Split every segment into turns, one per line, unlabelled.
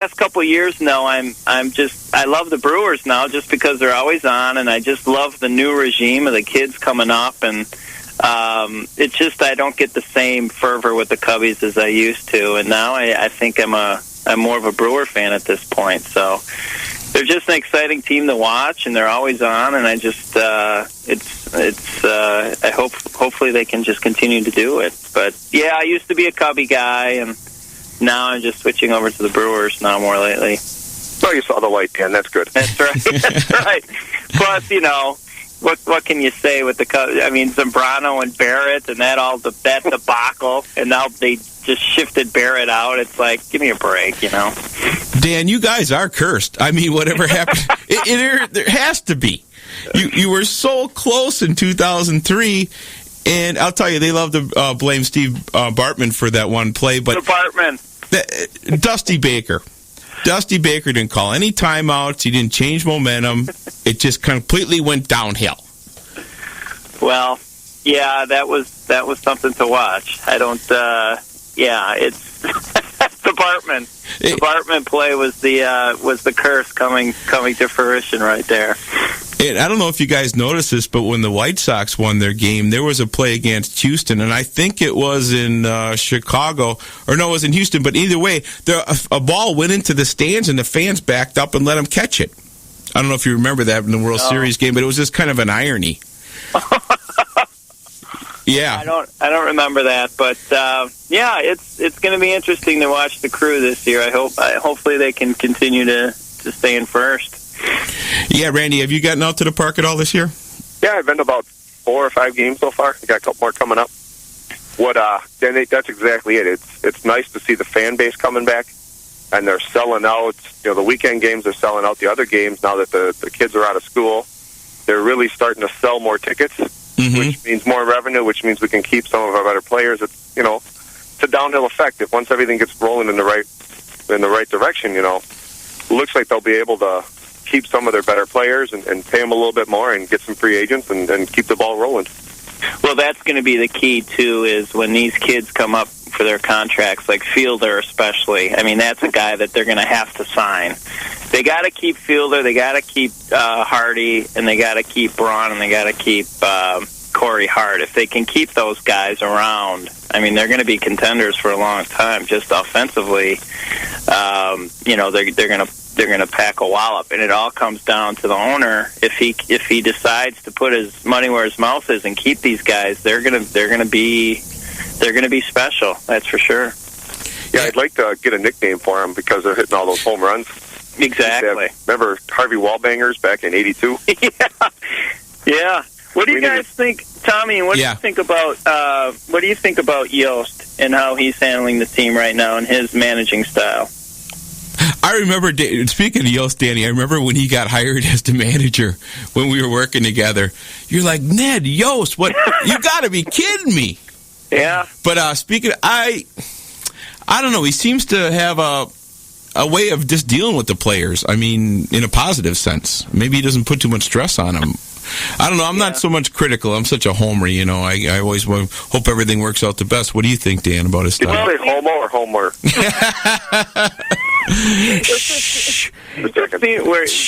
Last couple of years, no, I love the Brewers now just because they're always on, and I just love the new regime of the kids coming up, and it's just I don't get the same fervor with the Cubbies as I used to, and now I think I'm more of a Brewer fan at this point. So they're just an exciting team to watch, and they're always on, and I just I hopefully they can just continue to do it. But yeah, I used to be a Cubby guy, and now I'm just switching over to the Brewers now more lately.
Well, you saw the light, Dan. That's good.
That's right. That's right. Plus, what can you say with the Cubs? I mean, Zambrano and Barrett and that debacle, and now they just shifted Barrett out. It's like, give me a break,
Dan, you guys are cursed. I mean, whatever happened, there has to be. You were so close in 2003. And I'll tell you, they love to blame Steve Bartman for that one play. But Dusty Baker. Dusty Baker didn't call any timeouts. He didn't change momentum. It just completely went downhill.
Well, yeah, that was something to watch. I don't. It's the Bartman. The Bartman play was the curse coming to fruition right there.
And I don't know if you guys noticed this, but when the White Sox won their game, there was a play against Houston, and I think it was in Chicago, or no, it was in Houston. But either way, a ball went into the stands, and the fans backed up and let them catch it. I don't know if you remember that in the World Series game, but it was just kind of an irony. Yeah,
I don't remember that, but it's going to be interesting to watch the Crew this year. Hopefully they can continue to stay in first.
Yeah, Randy, have you gotten out to the park at all this year?
Yeah, I've been to about 4 or 5 games so far. I got a couple more coming up. That's exactly it. It's nice to see the fan base coming back, and they're selling out. The weekend games are selling out. The other games, now that the kids are out of school, they're really starting to sell more tickets, which means more revenue, which means we can keep some of our better players. It's a downhill effect. If once everything gets rolling in the right direction, it looks like they'll be able to keep some of their better players and pay them a little bit more and get some free agents and keep the ball rolling.
Well, that's going to be the key, too, is when these kids come up for their contracts, like Fielder especially. I mean, that's a guy that they're going to have to sign. They got to keep Fielder, they got to keep Hardy, and they got to keep Braun, and they got to keep Corey Hart. If they can keep those guys around, I mean, they're going to be contenders for a long time. Just offensively, they're going to pack a wallop, and it all comes down to the owner. If he decides to put his money where his mouth is and keep these guys, they're going to be special. That's for sure.
Yeah, I'd like to get a nickname for them because they're hitting all those home runs.
Exactly.
Remember Harvey Wallbangers back in '82?
Yeah. What do you guys think, Tommy? What do you think about Yost and how he's handling the team right now and his managing style?
I remember, speaking of Yost, Danny, I remember when he got hired as the manager when we were working together. You're like, Ned, Yost, what? You got to be kidding me.
Yeah.
But speaking of, I don't know. He seems to have a way of just dealing with the players. I mean, in a positive sense. Maybe he doesn't put too much stress on them. I don't know. I'm not so much critical. I'm such a homer, I always hope everything works out the best. What do you think, Dan, about his style?
Did you say homo or homer?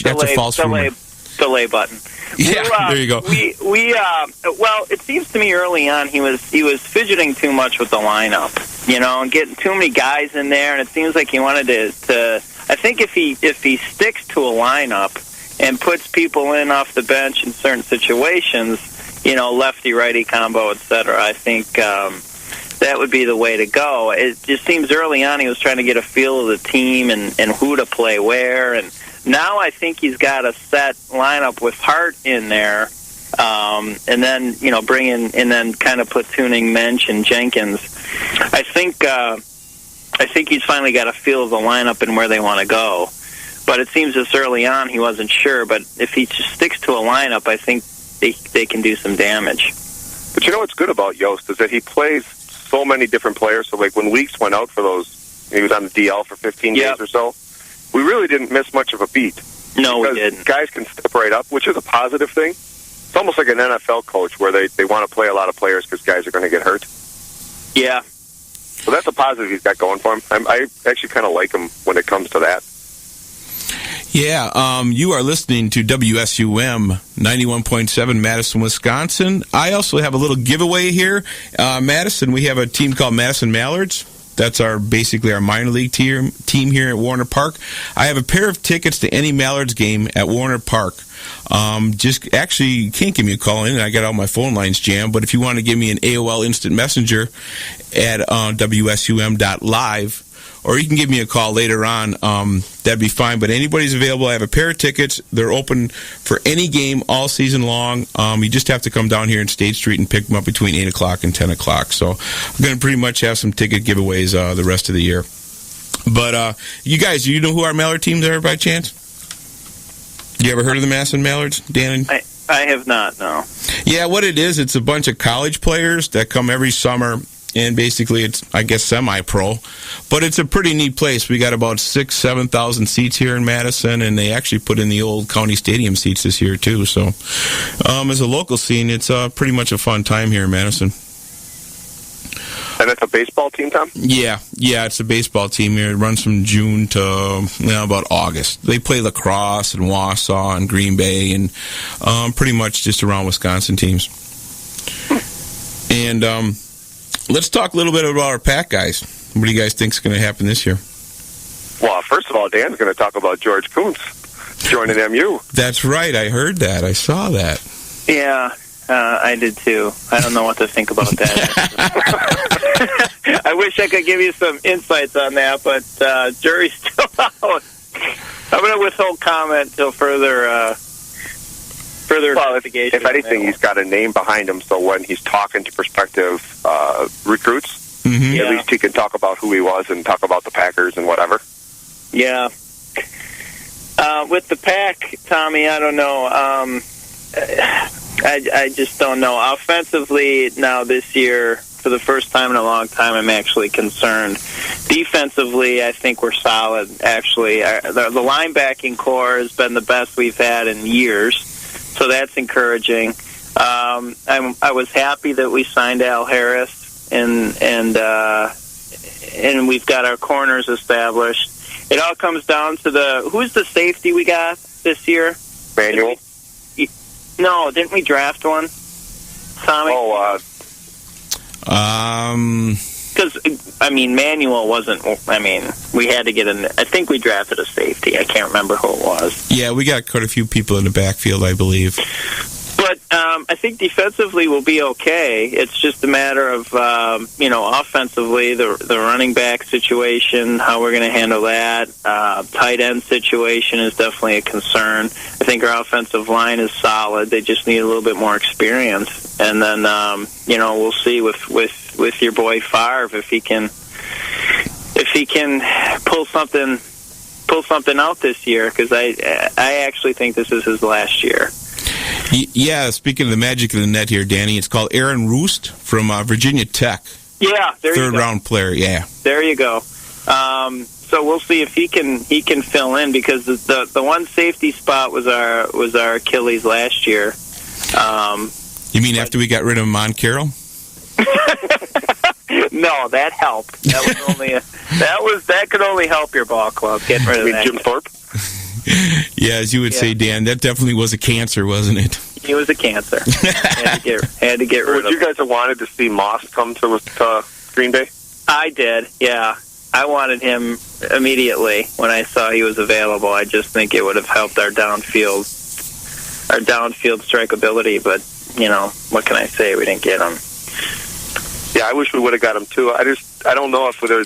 That's a false rumor.
Delay button.
Yeah, there you go.
Well, it seems to me early on he was fidgeting too much with the lineup, and getting too many guys in there, and it seems like he wanted to. I think if he sticks to a lineup and puts people in off the bench in certain situations, lefty righty combo, etc., I think that would be the way to go. It just seems early on he was trying to get a feel of the team and who to play where, and now I think he's got a set lineup with Hart in there, and then bring in and then kind of platooning Mensch and Jenkins. I think he's finally got a feel of the lineup and where they want to go. But it seems this early on he wasn't sure. But if he just sticks to a lineup, I think they can do some damage.
But what's good about Yost is that he plays so many different players. So like when Weeks went out for those, he was on the DL for 15 days or so. We really didn't miss much of a beat.
No, we didn't.
Guys can step right up, which is a positive thing. It's almost like an NFL coach where they want to play a lot of players because guys are going to get hurt.
Yeah.
So that's a positive he's got going for him. I actually kind of like him when it comes to that.
Yeah, you are listening to WSUM 91.7 Madison, Wisconsin. I also have a little giveaway here. Madison, we have a team called Madison Mallards. That's basically our minor league team here at Warner Park. I have a pair of tickets to any Mallards game at Warner Park. You can't give me a call in. I got all my phone lines jammed. But if you want to give me an AOL Instant Messenger at WSUM.live, or you can give me a call later on, that'd be fine. But anybody's available. I have a pair of tickets. They're open for any game all season long. You just have to come down here in State Street and pick them up between 8 o'clock and 10 o'clock. So I'm going to pretty much have some ticket giveaways the rest of the year. But you guys, you know who our Mallard teams are by chance? You ever heard of the Madison Mallards, Dan?
I have not, no.
Yeah, what it is, it's a bunch of college players that come every summer. And basically, it's, I guess, semi-pro. But it's a pretty neat place. We got about 7,000 seats here in Madison, and they actually put in the old county stadium seats this year, too. So, as a local scene, it's pretty much a fun time here in Madison.
And it's a baseball team, Tom?
Yeah, it's a baseball team here. It runs from June to about August. They play lacrosse and Wausau and Green Bay and pretty much just around Wisconsin teams. And let's talk a little bit about our Pack guys. What do you guys think is going to happen this year?
Well, first of all, Dan's going to talk about George Kuntz joining MU.
That's right. I heard that. I saw that.
Yeah, I did too. I don't know what to think about that. I wish I could give you some insights on that, but jury's still out. I'm going to withhold comment until further investigation.
If anything, he's got a name behind him, so when he's talking to prospective recruits, at least he can talk about who he was and talk about the Packers and whatever.
Yeah. With the Pack, Tommy, I don't know. I just don't know. Offensively, now this year, for the first time in a long time, I'm actually concerned. Defensively, I think we're solid, actually. The linebacking core has been the best we've had in years, so that's encouraging. I was happy that we signed Al Harris, and we've got our corners established. It all comes down to who's the safety we got this year?
Manuel?
No, didn't we draft one, Tommy? Because, Manuel wasn't, we had to get I think we drafted a safety. I can't remember who it was.
Yeah, we got quite a few people in the backfield, I believe.
But I think defensively we'll be okay. It's just a matter of, offensively, the running back situation, how we're going to handle that. Tight end situation is definitely a concern. I think our offensive line is solid. They just need a little bit more experience. And then, we'll see with your boy Favre if he can pull something out this year, because I actually think this is his last year.
Yeah, speaking of the magic of the net here, Danny, it's called Aaron Roost from Virginia Tech.
Yeah, there you go.
Third-round player, yeah.
There you go. So we'll see if he can fill in, because the one safety spot was our Achilles last year.
You mean after we got rid of Moncarroll?
No, that helped. That was only that could only help your ball club getting rid of that.
Jim Thorpe?
Yeah, as you would say, Dan, that definitely was a cancer, wasn't it?
He was a cancer. had to get rid of him.
Would you guys have wanted to see Moss come to Green Bay?
I did, yeah. I wanted him immediately when I saw he was available. I just think it would have helped our downfield strikeability, but, what can I say? We didn't get him.
Yeah, I wish we would have got him, too. I don't know if we'll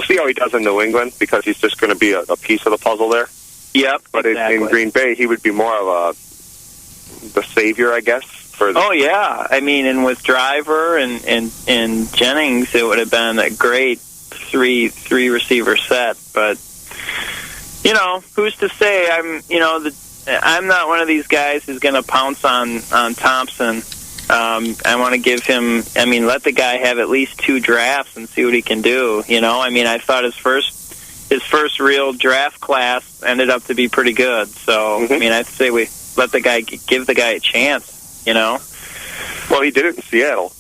see how he does in New England, because he's just going to be a piece of the puzzle there.
Yep,
but
exactly.
In Green Bay, he would be more of the savior, I guess.
Oh yeah, and with Driver and Jennings, it would have been a great three receiver set. But who's to say? I'm not one of these guys who's going to pounce on Thompson. I want to give him. Let the guy have at least 2 drafts and see what he can do. I thought his first real draft class ended up to be pretty good. So, I'd say we let give the guy a chance,
Well, he did it in Seattle.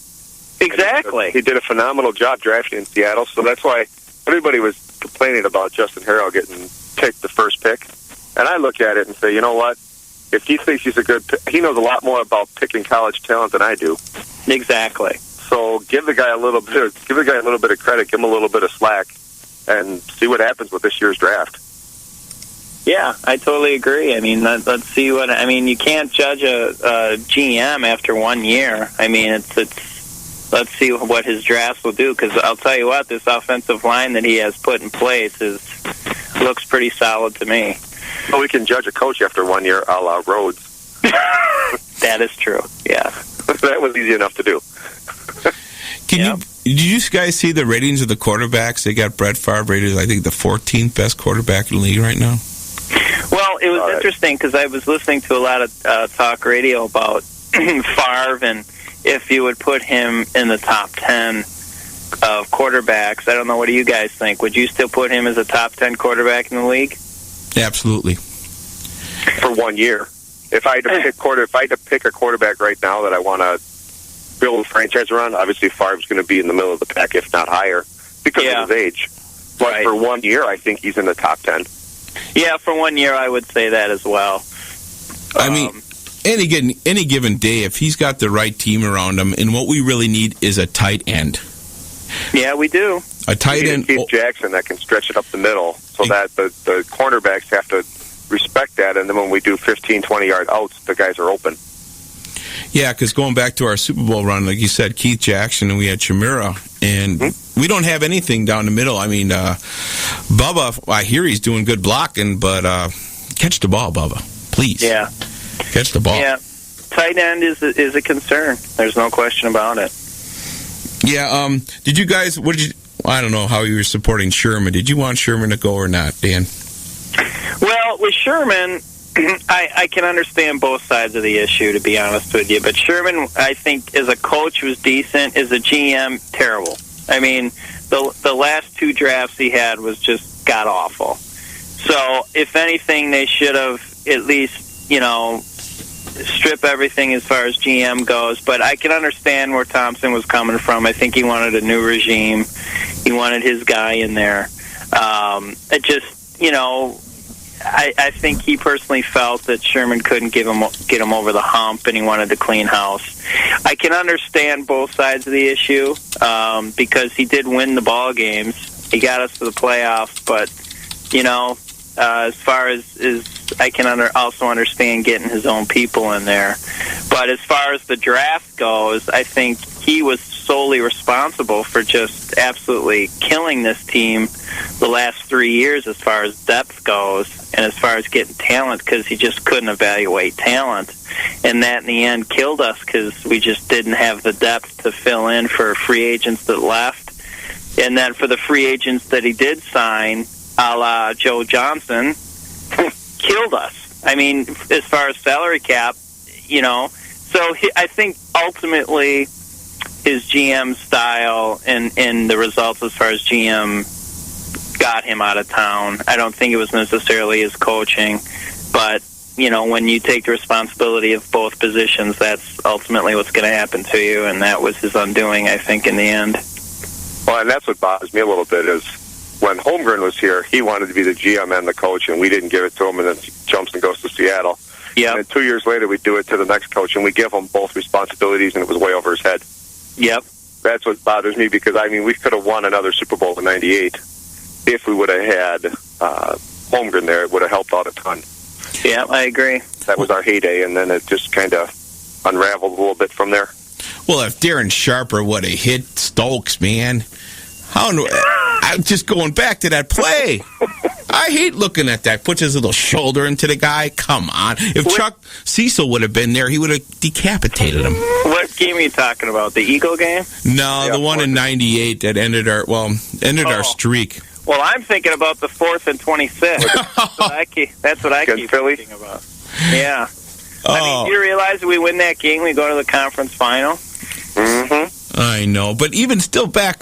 Exactly.
He did a phenomenal job drafting in Seattle, so that's why everybody was complaining about Justin Harrell getting picked the first pick. And I look at it and say, you know what? If he thinks he's a good pick, he knows a lot more about picking college talent than I do.
Exactly.
So give the guy a little bit of credit, give him a little bit of slack, and see what happens with this year's draft.
Yeah, I totally agree. I mean, let's see what. I mean, you can't judge a GM after 1 year. I mean, it's. Let's see what his drafts will do, because I'll tell you what, this offensive line that he has put in place looks pretty solid to me.
Well, we can judge a coach after 1 year, a la Rhodes.
That is true. Yeah,
that was easy enough to do.
Did you guys see the ratings of the quarterbacks? They got Brett Favre rated, I think, the 14th best quarterback in the league right now.
Well, it was interesting because I was listening to a lot of talk radio about Favre, and if you would put him in the top 10 of quarterbacks, I don't know, what do you guys think? Would you still put him as a top 10 quarterback in the league?
Absolutely.
For 1 year. If I had to pick a quarterback right now that I want to build a franchise around, obviously Favre's going to be in the middle of the pack, if not higher, because of his age. But for 1 year, I think he's in the top 10.
Yeah, for 1 year, I would say that as well.
I mean, any given day, if he's got the right team around him, and what we really need is a tight end.
Yeah, we do.
A tight end.
Keith Jackson that can stretch it up the middle, so that the cornerbacks have to respect that, and then when we do 15, 20-yard outs, the guys are open.
Yeah, because going back to our Super Bowl run, like you said, Keith Jackson, and we had Chimera, and we don't have anything down the middle. I mean, Bubba, I hear he's doing good blocking, but catch the ball, Bubba, please.
Yeah.
Catch the ball.
Yeah. Tight end is a concern. There's no question about it.
Yeah, did you guys, I don't know how you were supporting Sherman. Did you want Sherman to go or not, Dan?
Well, with Sherman, I can understand both sides of the issue, to be honest with you. But Sherman, I think, as a coach, was decent. As a GM, terrible. I mean, the last two drafts he had was just god-awful. So, if anything, they should have at least, strip everything as far as GM goes. But I can understand where Thompson was coming from. I think he wanted a new regime. He wanted his guy in there. It just, I think he personally felt that Sherman couldn't get him over the hump, and he wanted to clean house. I can understand both sides of the issue because he did win the ball games. He got us to the playoffs, but as far as I can also understand getting his own people in there. But as far as the draft goes, I think he was solely responsible for just absolutely killing this team the last 3 years as far as depth goes and as far as getting talent, because he just couldn't evaluate talent. And that, in the end, killed us because we just didn't have the depth to fill in for free agents that left. And then for the free agents that he did sign, a la Joe Johnson, killed us. I mean, as far as salary cap, So I think ultimately his GM style and the results as far as GM got him out of town. I don't think it was necessarily his coaching, but when you take the responsibility of both positions, that's ultimately what's going to happen to you, and that was his undoing, I think, in the end.
Well, and that's what bothers me a little bit is when Holmgren was here, he wanted to be the GM and the coach, and we didn't give it to him, and then jumps and goes to Seattle.
Yep.
And then 2 years later, we do it to the next coach, and we give him both responsibilities, and it was way over his head.
Yep.
That's what bothers me, because, we could have won another Super Bowl in '98 if we would have had Holmgren there. It would have helped out a ton.
Yeah, I agree.
That was our heyday, and then it just kind of unraveled a little bit from there.
Well, if Darren Sharper would have hit Stokes, man, I'm just going back to that play. I hate looking at that. Puts his little shoulder into the guy. Come on. If Chuck Cecil would have been there, he would have decapitated him. What
game are you talking about? The Eagle game?
No, the one in '98 that ended our streak.
Well, I'm thinking about the 4th and 26. That's what I keep thinking about. Yeah. Do you realize we win that game, we go to the conference final?
Mm-hmm.
I know, but even still back,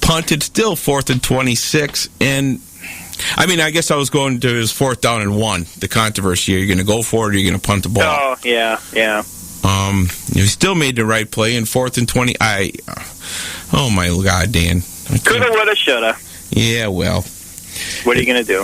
punted still 4th and 26, and I guess I was going to his 4th down and 1. The controversy: are you going to go for it, or are you going to punt the ball?
Oh, yeah.
He still made the right play in 4th and 20. Oh my God, Dan.
Coulda, woulda, shoulda.
Yeah, well.
What are you going to do?